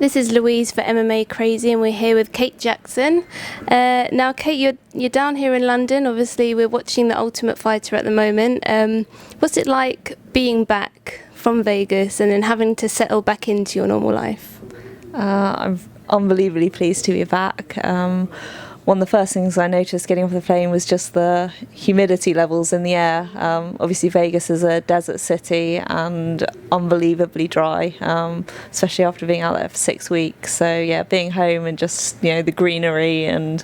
This is Louise for MMA Crazy, and we're here with Kate Jackson. Now, Kate, you're down here in London. Obviously, we're watching The Ultimate Fighter at the moment. What's it like being back from Vegas and then having to settle back into your normal life? I'm unbelievably pleased to be back. One of the first things I noticed getting off the plane was just the humidity levels in the air. Obviously Vegas is a desert city and unbelievably dry, especially after being out there for 6 weeks. So yeah, being home and just, the greenery and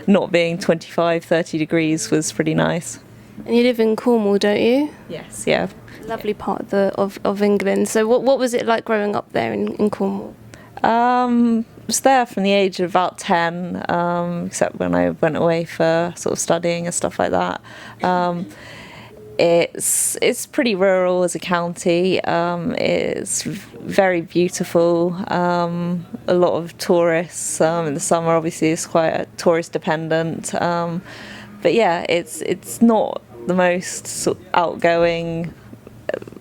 not being 25, 30 degrees was pretty nice. And you live in Cornwall, don't you? Yes, yeah. Lovely part of England. So what was it like growing up there in Cornwall? I was there from the age of about 10, except when I went away for sort of studying and stuff like that. It's pretty rural as a county. It's very beautiful. A lot of tourists. In the summer, obviously, it's quite tourist dependent. But yeah, it's not the most sort of outgoing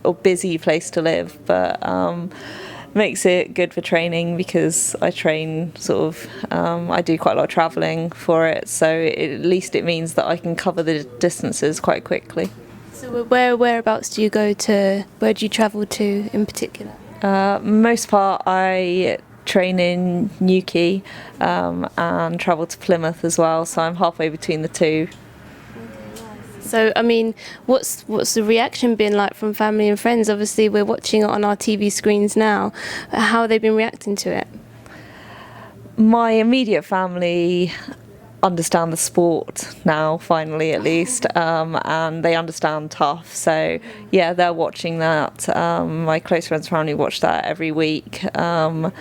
or busy place to live, but makes it good for training because I train I do quite a lot of travelling for it, so at least it means that I can cover the distances quite quickly. So whereabouts do you go to? Where do you travel to in particular? Most part I train in Newquay and travel to Plymouth as well, so I'm halfway between the two. So, I mean, what's the reaction been like from family and friends? Obviously, we're watching it on our TV screens now. How have they been reacting to it? My immediate family understand the sport now, finally at least, and they understand TUF. So, yeah, they're watching that. My close friends' family watch that every week, and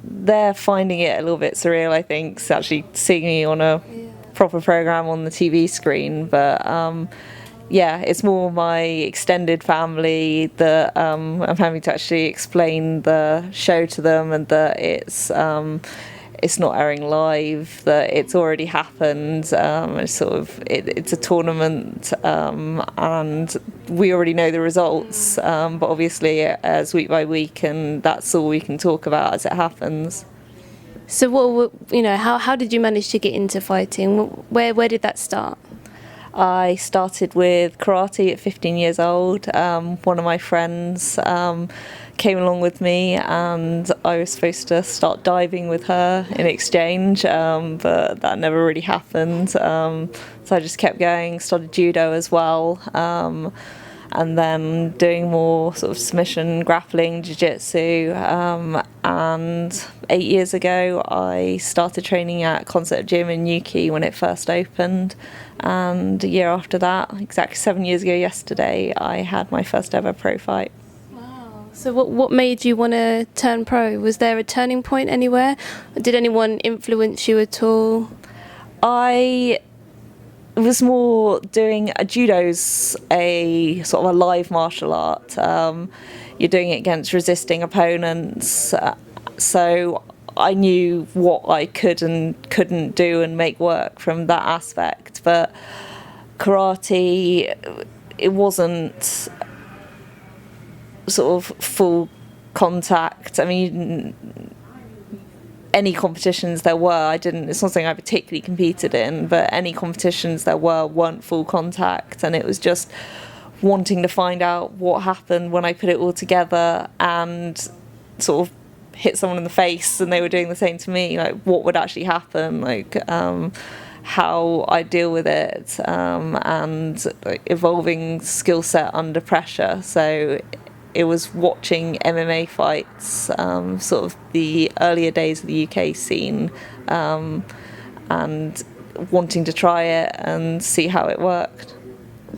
they're finding it a little bit surreal, I think, actually seeing me on a proper program on the TV screen, but yeah, it's more my extended family that I'm having to actually explain the show to them, and that it's not airing live, that it's already happened. It's a tournament, and we already know the results, but obviously as week by week, and that's all we can talk about as it happens. So how did you manage to get into fighting? Where did that start? I started with karate at 15 years old. One of my friends came along with me, and I was supposed to start diving with her in exchange, but that never really happened. So I just kept going, started judo as well, and then doing more sort of submission, grappling, jiu-jitsu, and 8 years ago I started training at Concept Gym in Newquay when it first opened, and a year after that, exactly 7 years ago yesterday, I had my first ever pro fight. Wow. So what made you want to turn pro? Was there a turning point anywhere? Did anyone influence you at all? I was more doing judo's a sort of a live martial art. You're doing it against resisting opponents, so I knew what I could and couldn't do and make work from that aspect. But karate, it wasn't sort of full contact. I mean, any competitions there were, it's not something I particularly competed in, but any competitions there weren't full contact, and it was just wanting to find out what happened when I put it all together and sort of hit someone in the face and they were doing the same to me, like what would actually happen, like how I deal with it, and like evolving skill set under pressure. So it was watching MMA fights, sort of the earlier days of the UK scene, and wanting to try it and see how it worked.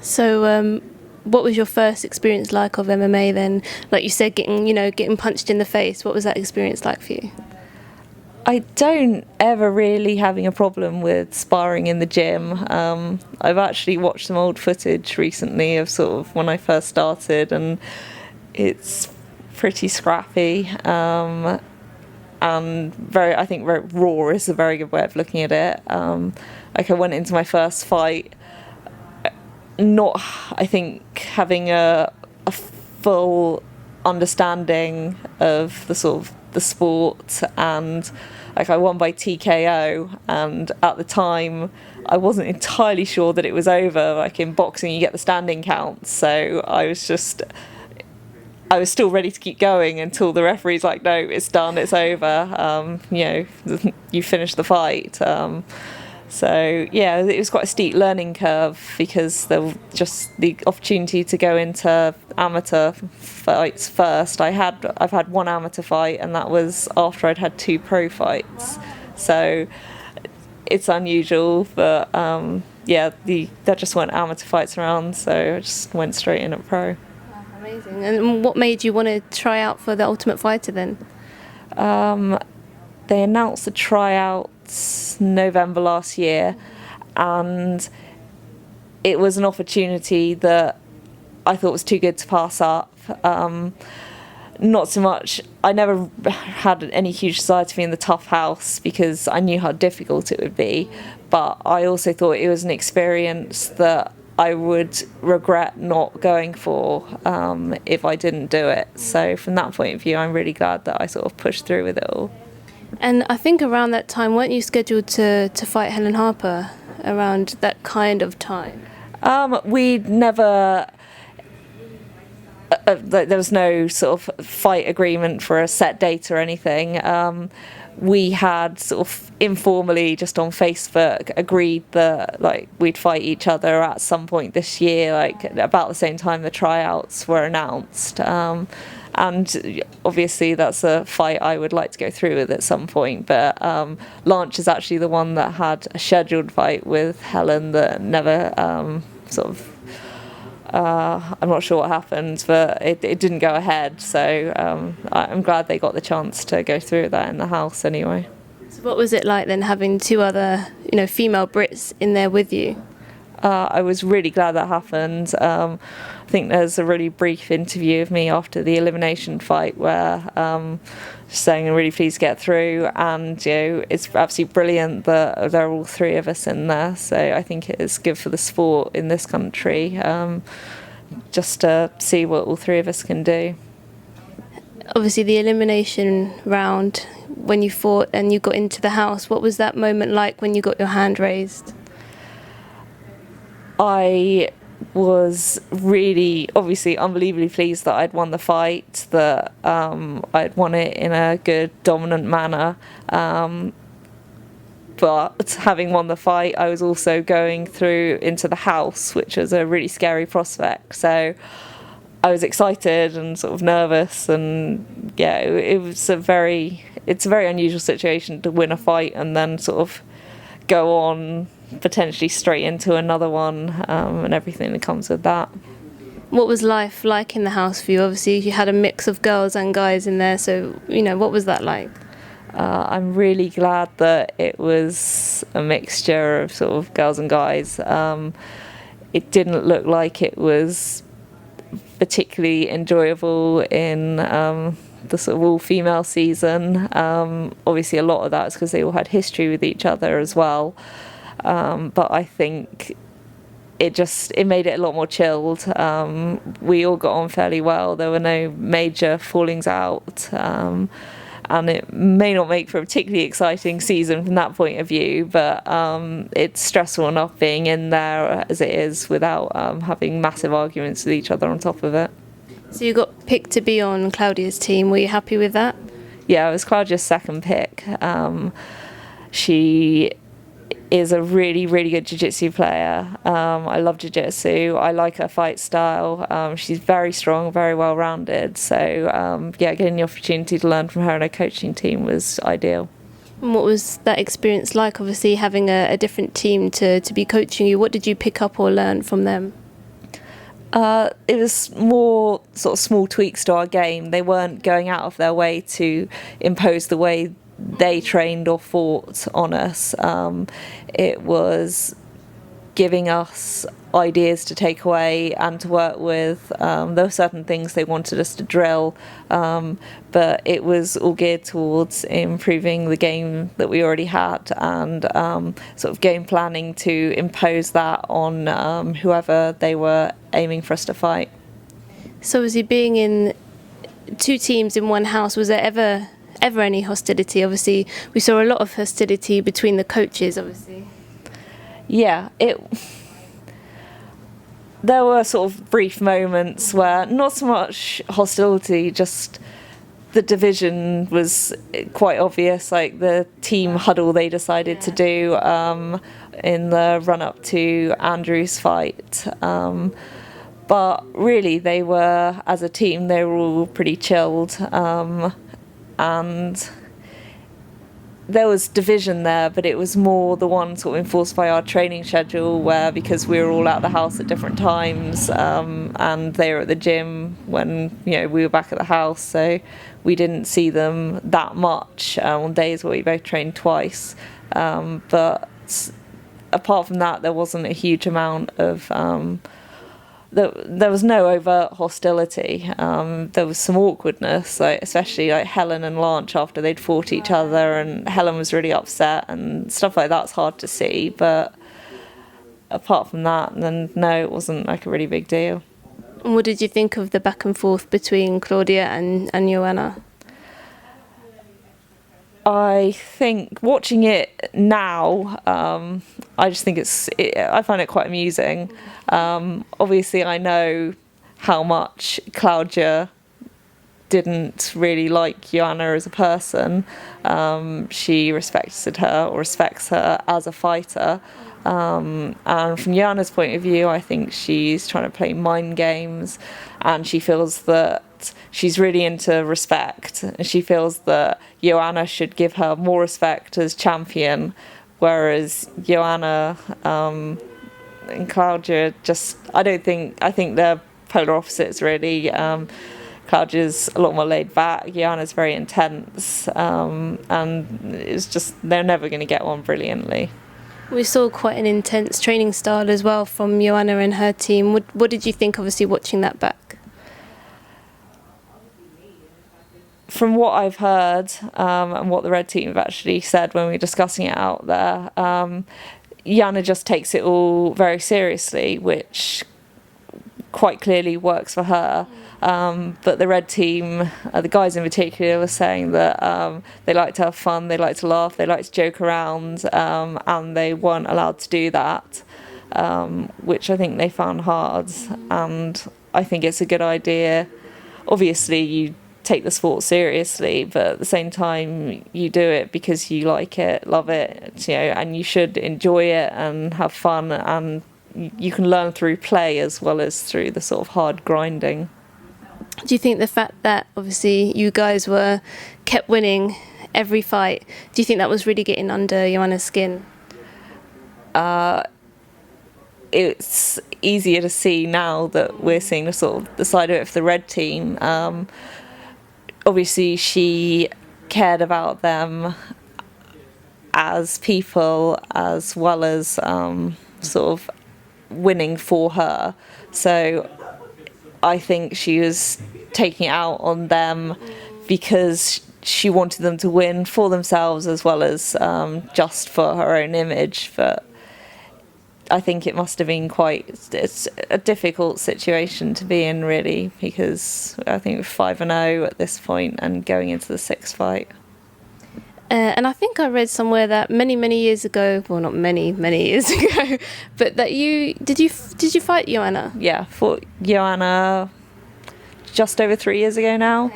So what was your first experience like of MMA then? Like you said, getting punched in the face. What was that experience like for you? I don't ever really having a problem with sparring in the gym. I've actually watched some old footage recently of sort of when I first started, and it's pretty scrappy, and I think very raw is a very good way of looking at it. Like I went into my first fight not, I think, having a full understanding of the sort of the sport, and like I won by TKO, and at the time I wasn't entirely sure that it was over. Like in boxing you get the standing counts, so I was still ready to keep going until the referee's like, no, it's done, it's over, you finished the fight. So yeah, it was quite a steep learning curve, because there was just the opportunity to go into amateur fights first. I've had one amateur fight, and that was after I'd had 2 pro fights. So it's unusual, but there just weren't amateur fights around, so I just went straight in at pro. Amazing. And what made you want to try out for the Ultimate Fighter then? They announced the tryouts November last year, and it was an opportunity that I thought was too good to pass up. Not so much, I never had any huge desire to be in the TUF house because I knew how difficult it would be, but I also thought it was an experience that I would regret not going for if I didn't do it. So from that point of view, I'm really glad that I sort of pushed through with it all. And I think around that time, weren't you scheduled to fight Helen Harper around that kind of time? We'd never... there was no sort of fight agreement for a set date or anything. We had sort of informally, just on Facebook, agreed that like we'd fight each other at some point this year, like about the same time the tryouts were announced. And obviously that's a fight I would like to go through with at some point. But Lance is actually the one that had a scheduled fight with Helen that never I'm not sure what happened, but it didn't go ahead. So I'm glad they got the chance to go through that in the house anyway. So what was it like then, having 2 other, female Brits in there with you? I was really glad that happened. I think there's a really brief interview of me after the elimination fight where just saying I'm really pleased to get through, and it's absolutely brilliant that there are all 3 of us in there. So I think it is good for the sport in this country, just to see what all 3 of us can do. Obviously the elimination round, when you fought and you got into the house, what was that moment like when you got your hand raised? I was really, obviously, unbelievably pleased that I'd won the fight, that I'd won it in a good, dominant manner. But having won the fight, I was also going through into the house, which was a really scary prospect. So I was excited and sort of nervous, and yeah, it's a very unusual situation to win a fight and then sort of go on potentially straight into another one, and everything that comes with that. What was life like in the house for you? Obviously you had a mix of girls and guys in there, so what was that like? I'm really glad that it was a mixture of sort of girls and guys. It didn't look like it was particularly enjoyable in the sort of all-female season. Obviously a lot of that is because they all had history with each other as well. But I think it made it a lot more chilled. We all got on fairly well. There were no major fallings out. And it may not make for a particularly exciting season from that point of view, but it's stressful enough being in there as it is without having massive arguments with each other on top of it. So you got picked to be on Cláudia's team. Were you happy with that? Yeah, it was Cláudia's second pick. She is a really, really good jiu-jitsu player. I love jiu-jitsu. I like her fight style. She's very strong, very well-rounded. So, getting the opportunity to learn from her and her coaching team was ideal. And what was that experience like, obviously, having a different team to be coaching you? What did you pick up or learn from them? It was more sort of small tweaks to our game. They weren't going out of their way to impose the way they trained or fought on us. It was giving us ideas to take away and to work with. There were certain things they wanted us to drill, but it was all geared towards improving the game that we already had, and sort of game planning to impose that on whoever they were aiming for us to fight. So obviously being in two teams in one house. Was there ever any hostility? Obviously, we saw a lot of hostility between the coaches, obviously. Yeah, there were sort of brief moments where not so much hostility, just the division was quite obvious, like the team huddle they decided to do in the run-up to Andrew's fight. But really, they were, as a team, they were all pretty chilled. And there was division there, but it was more the one sort of enforced by our training schedule, where because we were all out the house at different times, and they were at the gym when we were back at the house, so we didn't see them that much on days where we both trained twice. But apart from that, there wasn't a huge amount of there was no overt hostility. There was some awkwardness, especially Helen and Lance after they'd fought each other, and Helen was really upset and stuff like that's hard to see. But apart from that, then no, it wasn't like a really big deal. And what did you think of the back and forth between Cláudia and Joanna? I think watching it now, I just think I find it quite amusing. Obviously, I know how much Cláudia didn't really like Joanna as a person. She respects her as a fighter. And from Joanna's point of view, I think she's trying to play mind games, and she feels that she's really into respect, and she feels that Joanna should give her more respect as champion, whereas Joanna and Cláudia I think they're polar opposites really. Cláudia's a lot more laid back, Joanna's very intense, and it's just they're never going to get on brilliantly. We saw quite an intense training style as well from Joanna and her team. What did you think, obviously, watching that back? From what I've heard and what the Red team have actually said when we were discussing it out there, Joanna just takes it all very seriously, which quite clearly works for her. But the Red team, the guys in particular, were saying that they like to have fun, they like to laugh, they like to joke around, and they weren't allowed to do that, which I think they found hard. And I think it's a good idea. Obviously, you take the sport seriously, but at the same time, you do it because you like it, love it, and you should enjoy it and have fun, and you can learn through play as well as through the sort of hard grinding. Do you think the fact that obviously you guys kept winning every fight, do you think that was really getting under Joanna's skin? It's easier to see now that we're seeing the side of it for the Red team. Obviously, she cared about them as people as well as sort of winning for her. So I think she was taking it out on them because she wanted them to win for themselves as well as just for her own image. But I think it must have been it's a difficult situation to be in, really, because I think we're 5-0 at this point and going into the sixth fight. And I think I read somewhere that many years ago, well, not many years ago, but that did you fight Joanna? Yeah, fought Joanna just over 3 years ago now.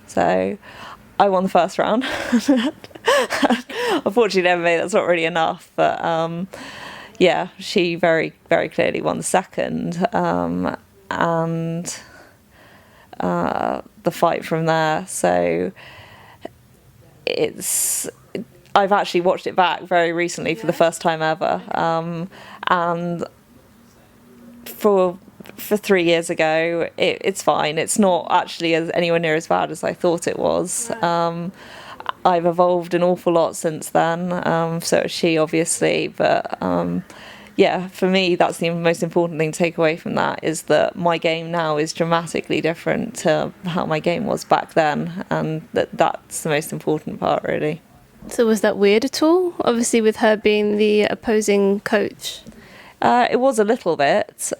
So I won the first round. Unfortunately, in MMA, that's not really enough. But yeah, she very, very clearly won the second. And the fight from there. So I've actually watched it back very recently for the first time ever. And for 3 years ago, it's fine. It's not actually anywhere near as bad as I thought it was. I've evolved an awful lot since then, so has she, obviously. But yeah, for me, that's the most important thing to take away from that, is that my game now is dramatically different to how my game was back then, and that's the most important part, really. So was that weird at all? Obviously, with her being the opposing coach. It was a little bit.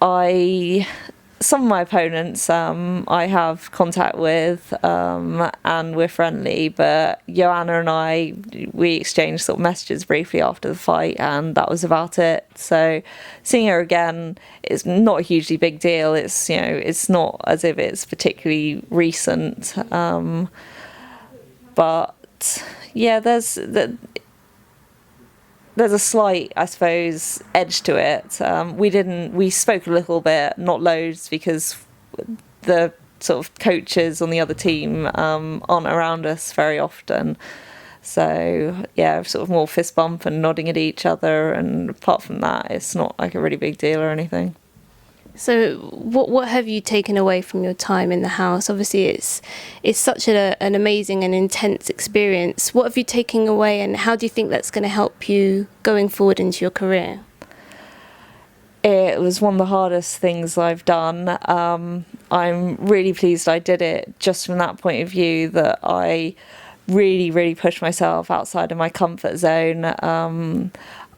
I some of my opponents I have contact with, and we're friendly, but Joanna and we exchanged sort of messages briefly after the fight, and that was about it. So seeing her again is not a hugely big deal. It's, you know, it's not as if it's particularly recent, but yeah, there's a slight, I suppose, edge to it. We spoke a little bit, not loads, because the sort of coaches on the other team aren't around us very often. So yeah, sort of more fist bump and nodding at each other, and apart from that, it's not like a really big deal or anything. So what have you taken away from your time in the house? Obviously, it's such an amazing and intense experience. What have you taken away, and how do you think that's going to help you going forward into your career? It was one of the hardest things I've done. I'm really pleased I did it, just from that point of view that I really, really pushed myself outside of my comfort zone.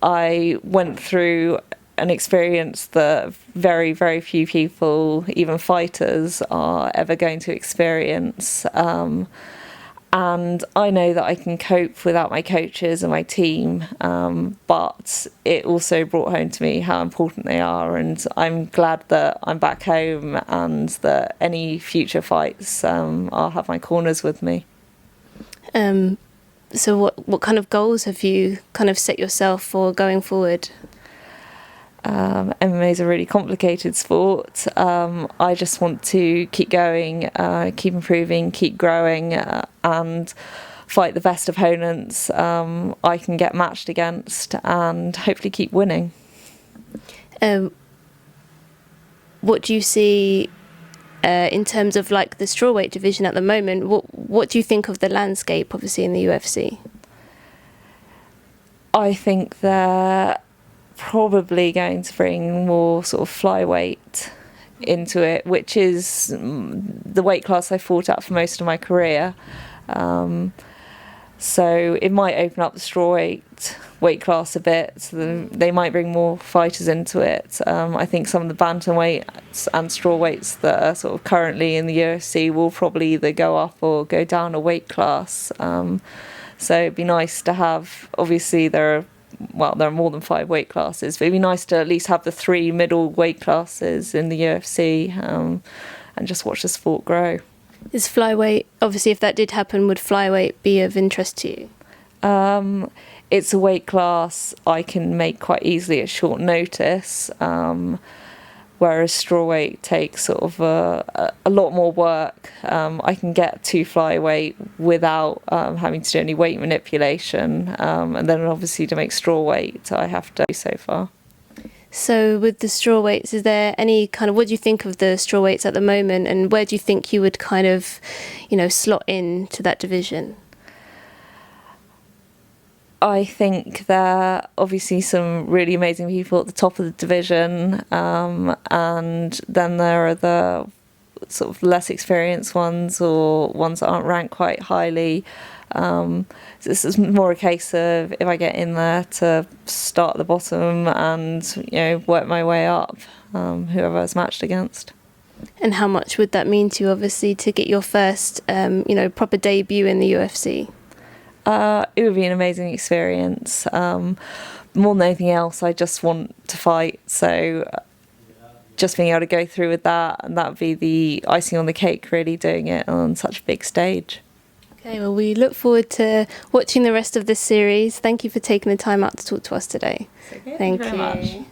I went through an experience that very, very few people, even fighters, are ever going to experience. And I know that I can cope without my coaches and my team, but it also brought home to me how important they are, and I'm glad that I'm back home and that any future fights, I'll have my corners with me. So what kind of goals have you kind of set yourself for going forward? MMA is a really complicated sport. I just want to keep going, keep improving, keep growing, and fight the best opponents I can get matched against, and hopefully keep winning. What do you see in terms of like the strawweight division at the moment? What do you think of the landscape, obviously, in the UFC? I think they're probably going to bring more sort of flyweight into it, which is the weight class I fought at for most of my career. So it might open up the strawweight weight class a bit. So they might bring more fighters into it. I think some of the bantamweights and strawweights that are sort of currently in the UFC will probably either go up or go down a weight class. So it'd be nice to have, obviously there are more than 5 weight classes, but it'd be nice to at least have the 3 middle weight classes in the UFC, and just watch the sport grow. Is flyweight, obviously if that did happen, would flyweight be of interest to you? It's a weight class I can make quite easily at short notice, whereas strawweight takes sort of a lot more work. I can get to flyweight without having to do any weight manipulation, and then obviously to make strawweight I have to do so far. So with the strawweights, is there any kind of, what do you think of the strawweights at the moment, and where do you think you would kind of, slot into that division? I think there are obviously some really amazing people at the top of the division, and then there are the sort of less experienced ones, or ones that aren't ranked quite highly. This is more a case of, if I get in there, to start at the bottom and work my way up, whoever I was matched against. And how much would that mean to you, obviously, to get your first proper debut in the UFC? It would be an amazing experience. More than anything else, I just want to fight. So just being able to go through with that, and that would be the icing on the cake, really, doing it on such a big stage. Okay, well, we look forward to watching the rest of this series. Thank you for taking the time out to talk to us today. Okay, Thank you you. very much.